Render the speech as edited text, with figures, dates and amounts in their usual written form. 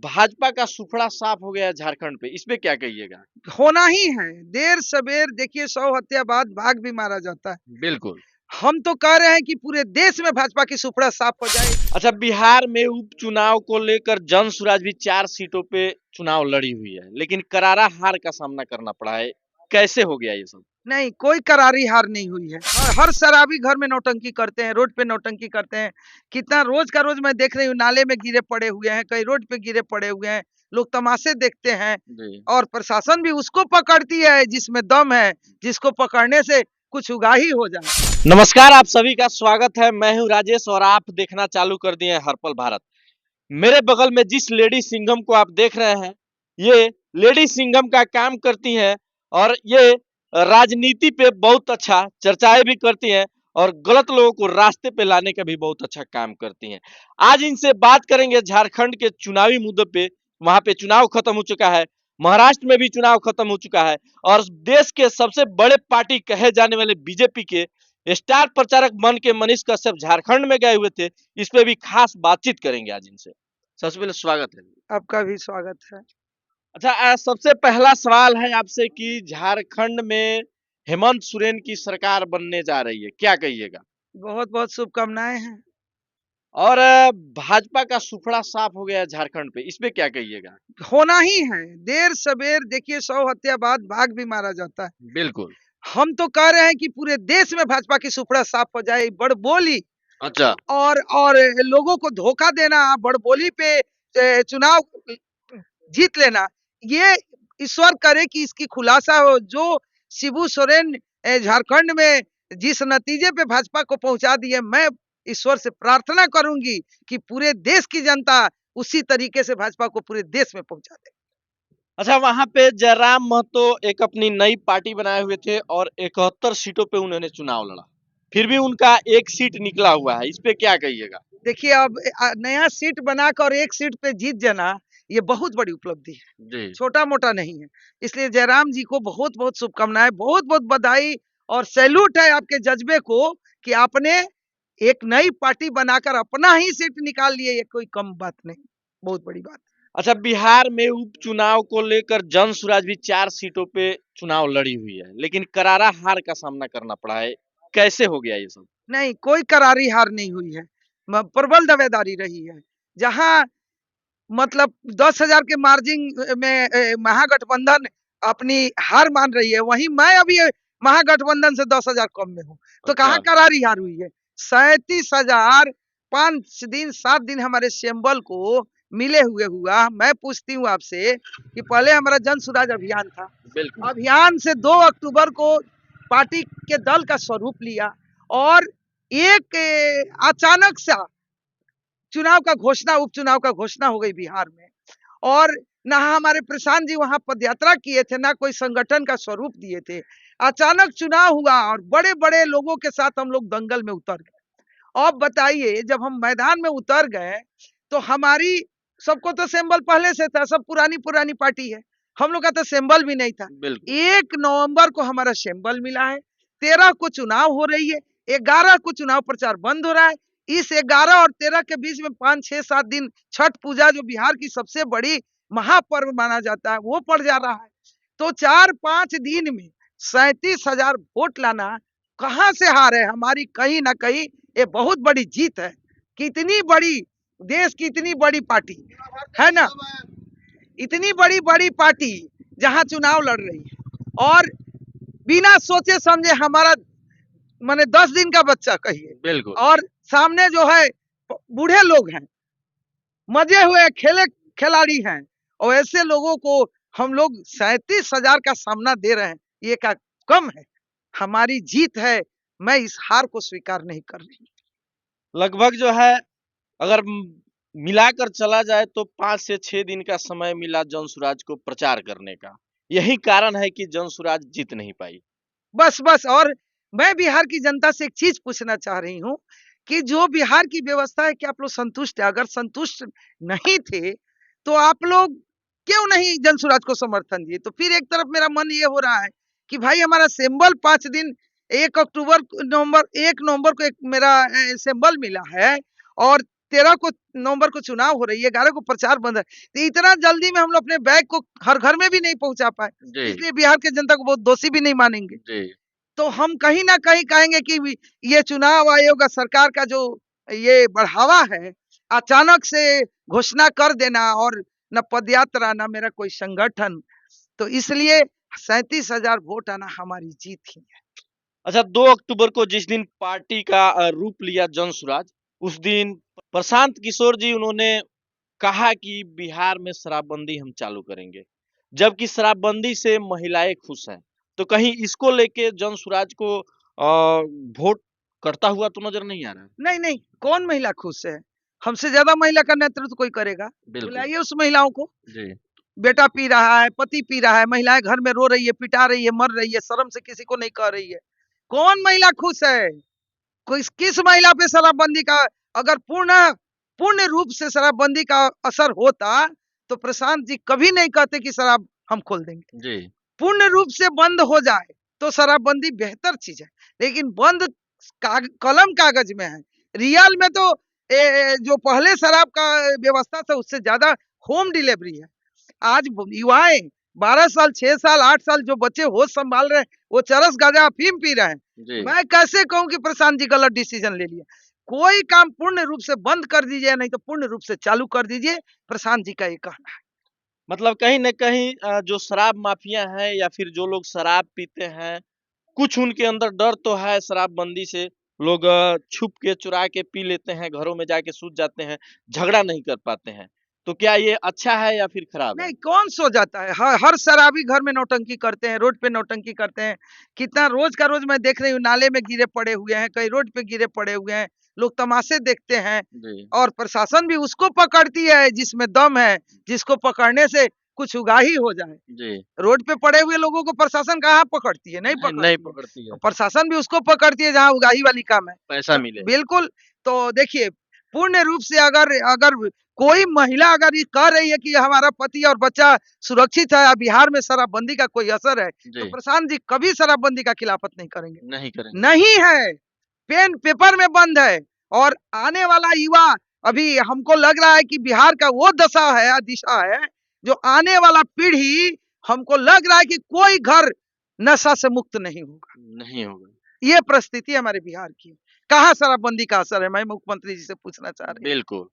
भाजपा का सुपड़ा साफ हो गया है झारखंड पे, इस पे क्या कहिएगा? होना ही है। देर सवेर देखिए 100 हत्या बाद भाग भी मारा जाता है। बिल्कुल। हम तो कह रहे हैं कि पूरे देश में भाजपा की सुपड़ा साफ हो जाए। अच्छा, बिहार में उपचुनाव को लेकर जनसुराज भी 4 सीटों पे चुनाव लड़ी हुई है, लेकिन करारा हार का सामना करना पड़ा है। कैसे हो गया ये सब? नहीं, कोई करारी हार नहीं हुई है। हर शराबी घर में नौटंकी करते हैं, रोड पे नौटंकी करते हैं। कितना रोज का रोज मैं देख रही हूँ, नाले में गिरे पड़े हुए हैं, कई रोड पे गिरे पड़े हुए हैं। लोग तमाशे देखते हैं जी। और प्रशासन भी उसको पकड़ती है जिसमें दम है, जिसको पकड़ने से कुछ उगाही हो जाए। नमस्कार, आप सभी का स्वागत है। मैं हूँ राजेश और आप देखना चालू कर दिए हैं हर्पल भारत। मेरे बगल में जिस लेडी सिंघम को आप देख रहे हैं, ये लेडी सिंघम का काम करती हैं और ये राजनीति पे बहुत अच्छा चर्चाएं भी करती हैं और गलत लोगों को रास्ते पे लाने का भी बहुत अच्छा काम करती हैं। आज इनसे बात करेंगे झारखंड के चुनावी मुद्दे पे। वहां पे चुनाव खत्म हो चुका है, महाराष्ट्र में भी चुनाव खत्म हो चुका है और देश के सबसे बड़े पार्टी कहे जाने वाले बीजेपी के स्टार प्रचारक बन के मनीष कश्यप झारखंड में गए हुए थे। इस पे भी खास बातचीत करेंगे आज इनसे। सबसे पहले स्वागत है। आपका भी स्वागत है। अच्छा, सबसे पहला सवाल है आपसे कि झारखंड में हेमंत सोरेन की सरकार बनने जा रही है, क्या कहिएगा? बहुत बहुत शुभकामनाएं हैं। और भाजपा का सुपड़ा साफ हो गया है झारखंड पे, इस पे क्या कहिएगा? होना ही है। देर सवेर देखिए 100 हत्या बाद भाग भी मारा जाता है। बिल्कुल। हम तो कह रहे हैं कि पूरे देश में भाजपा की सुपड़ा साफ हो जाए। बड़बोली अच्छा। और लोगों को धोखा देना, बड़बोली पे चुनाव जीत लेना, ये ईश्वर करे कि इसकी खुलासा हो। जो शिबू सोरेन झारखंड में जिस नतीजे पे भाजपा को पहुंचा दिए, मैं ईश्वर से प्रार्थना करूंगी कि पूरे देश की जनता उसी तरीके से भाजपा को पूरे देश में पहुंचा दे। अच्छा, वहां पे जयराम महतो एक अपनी नई पार्टी बनाए हुए थे और 71 सीटों पे उन्होंने चुनाव लड़ा, फिर भी उनका एक सीट निकला हुआ है, इस पे क्या कहिएगा? देखिए, अब नया सीट बनाकर एक सीट पे जीत जाना, ये बहुत बड़ी उपलब्धि है, जी। छोटा मोटा नहीं है। इसलिए जयराम जी को बहुत बहुत शुभकामनाएं, बहुत बहुत बधाई और सैल्यूट है आपके जज्बे को कि आपने एक नई पार्टी बनाकर अपना ही सीट निकाल लिए। ये कोई कम बात नहीं, बहुत बड़ी बात। अच्छा, बिहार में उपचुनाव को लेकर जनसुराज भी 4 सीटों पे चुनाव लड़ी हुई है, लेकिन करारा हार का सामना करना पड़ा है। कैसे हो गया ये सब? नहीं, कोई करारी हार नहीं हुई है, प्रबल दावेदारी रही है। जहां मतलब 10,000 के मार्जिन में महागठबंधन अपनी हार मान रही है, वहीं मैं अभी महागठबंधन से 10,000 कम में हूँ। तो कहाँ अच्छा। करारी हार हुई है? 37,000 5 दिन 7 दिन हमारे सिंबल को मिले हुए हुआ। मैं पूछती हूँ आपसे कि पहले हमारा जन सुराज अभियान था। बिल्कुल। अभियान से 2 अक्टूबर को पार्टी के दल का स्वरूप लिया और एक अचानक सा चुनाव का घोषणा, उपचुनाव का घोषणा हो गई बिहार में। और ना हमारे प्रशांत जी वहां पदयात्रा किए थे, ना कोई संगठन का स्वरूप दिए थे। अचानक चुनाव हुआ और बड़े बड़े लोगों के साथ हम लोग दंगल में उतर गए। अब बताइए, जब हम मैदान में उतर गए तो हमारी, सबको तो सिंबल पहले से था, सब पुरानी पुरानी पार्टी है, हम लोग का तो सिंबल भी नहीं था। बिल्कुल। 1 नवंबर को हमारा सिंबल मिला है, 13 को चुनाव हो रही है, 11 को चुनाव प्रचार बंद हो रहा है। इस 11 और 13 के बीच में 5 6 7 दिन छठ पूजा, जो बिहार की सबसे बड़ी महापर्व माना जाता है, वो पड़ जा रहा है। तो 4-5 दिन में 37,000 वोट लाना कहां से हार है हमारी? कहीं ना कहीं ये बहुत बड़ी जीत है कि इतनी बड़ी, देश की इतनी बड़ी पार्टी है ना, इतनी बड़ी बड़ी पार्टी जहां चुनाव लड़ रही है और बिना सोचे समझे हमारा, माने 10 दिन का बच्चा कहिए, बिल्कुल। और सामने जो है बूढ़े लोग हैं, मजे हुए खेले खिलाड़ी हैं, और ऐसे लोगों को हम लोग 37,000 का सामना दे रहे हैं, ये क्या कम है? हमारी जीत है। मैं इस हार को स्वीकार नहीं कर रही। लगभग जो है, अगर मिलाकर चला जाए तो 5 से 6 दिन का समय मिला जनसुराज को प्रचार करने का। यही कारण है कि जनसुराज जीत नहीं पाई। बस बस। और मैं बिहार की जनता से एक चीज पूछना चाह रही हूँ कि जो बिहार की व्यवस्था है, क्या आप लोग संतुष्ट है? अगर संतुष्ट नहीं थे तो आप लोग क्यों नहीं जनसुराज को समर्थन दिए? तो फिर एक तरफ मेरा मन ये हो रहा है कि भाई हमारा सिंबल 5 दिन, 1 नवंबर को एक मेरा सिंबल मिला है और 13 को नवंबर को चुनाव हो रही है, 11 को प्रचार बंद है, तो इतना जल्दी में हम लोग अपने बैग को हर घर में भी नहीं पहुंचा पाए, जी इसलिए बिहार की जनता को बहुत दोषी भी नहीं मानेंगे। जी तो हम कहीं ना कहीं कहेंगे कि ये चुनाव आयोग और सरकार का जो ये बढ़ावा है, अचानक से घोषणा कर देना, और न पदयात्रा न मेरा कोई संगठन, तो इसलिए 37,000 वोट आना हमारी जीत ही है। अच्छा, 2 अक्टूबर को जिस दिन पार्टी का रूप लिया जनसुराज, उस दिन प्रशांत किशोर जी उन्होंने कहा कि बिहार में शराबबंदी हम चालू करेंगे, जबकि शराबबंदी से महिलाएं खुश हैं। तो कहीं इसको लेके जनसुराज को वोट करता हुआ तो नजर नहीं आ रहा है। नहीं नहीं, कौन महिला खुश है? हमसे ज्यादा महिला का नेतृत्व कोई करेगा? बिल्कुल बुलाइए उस महिलाओं को। जी बेटा पी रहा है, पति पी रहा है, महिलाएं घर में रो रही है, पिटा रही है, मर रही है, शर्म से किसी को नहीं कह रही है। कौन महिला खुश है? कोई किस महिला पे शराबबंदी का, अगर पूर्ण रूप से शराबबंदी का असर होता तो प्रशांत जी कभी नहीं कहते कि शराब हम खोल देंगे। जी पूर्ण रूप से बंद हो जाए तो शराबबंदी बेहतर चीज है, लेकिन बंद कलम कागज में है, रियल में तो जो पहले शराब का व्यवस्था था उससे ज्यादा होम डिलीवरी है। आज युवाएं 12 साल, 6 साल, 8 साल जो बच्चे होश संभाल रहे हैं, वो चरस गांजा अफीम पी रहे हैं। जी मैं कैसे कहूं कि प्रशांत जी गलत डिसीजन ले लिया? कोई काम पूर्ण रूप से बंद कर दीजिए, नहीं तो पूर्ण रूप से चालू कर दीजिए, प्रशांत जी का ये कहना है। मतलब कहीं न कहीं जो शराब माफिया हैं या फिर जो लोग शराब पीते हैं, कुछ उनके अंदर डर तो है शराबबंदी से। लोग छुप के, चुरा के पी लेते हैं, घरों में जाके सूत जाते हैं, झगड़ा नहीं कर पाते हैं। तो क्या ये अच्छा है या फिर खराब है? नहीं, कौन सो जाता है? हर शराबी घर में नौटंकी करते हैं, रोड पे नौटंकी करते हैं। कितना रोज का रोज मैं देख रही हूँ, नाले में गिरे पड़े हुए हैं, कहीं रोड पे गिरे पड़े हुए हैं, लोग तमाशे देखते हैं। जी, और प्रशासन भी उसको पकड़ती है जिसमें दम है, जिसको पकड़ने से कुछ उगाही हो जाए। जी। रोड पे पड़े हुए लोगों को प्रशासन कहाँ पकड़ती है? नहीं नहीं पकड़ती है। पकड़ती तो है, प्रशासन भी उसको पकड़ती है जहाँ उगाही वाली काम है। पैसा मिले। बिल्कुल। तो देखिए, पूर्ण रूप से अगर अगर कोई महिला अगर ये कह रही है कि हमारा पति और बच्चा सुरक्षित है, बिहार में शराबबंदी का कोई असर है, तो जी, प्रशांत जी कभी शराबबंदी का खिलाफत नहीं करेंगे। नहीं करेंगे। नहीं है, पेन पेपर में बंद है। और आने वाला युवा, अभी हमको लग रहा है कि बिहार का वो दशा है, दिशा है, जो आने वाला पीढ़ी, हमको लग रहा है कि कोई घर नशा से मुक्त नहीं होगा। नहीं होगा। ये परिस्थिति हमारे बिहार की है। कहाँ शराबबंदी का असर है? मैं मुख्यमंत्री जी से पूछना चाह रही हूँ। बिल्कुल।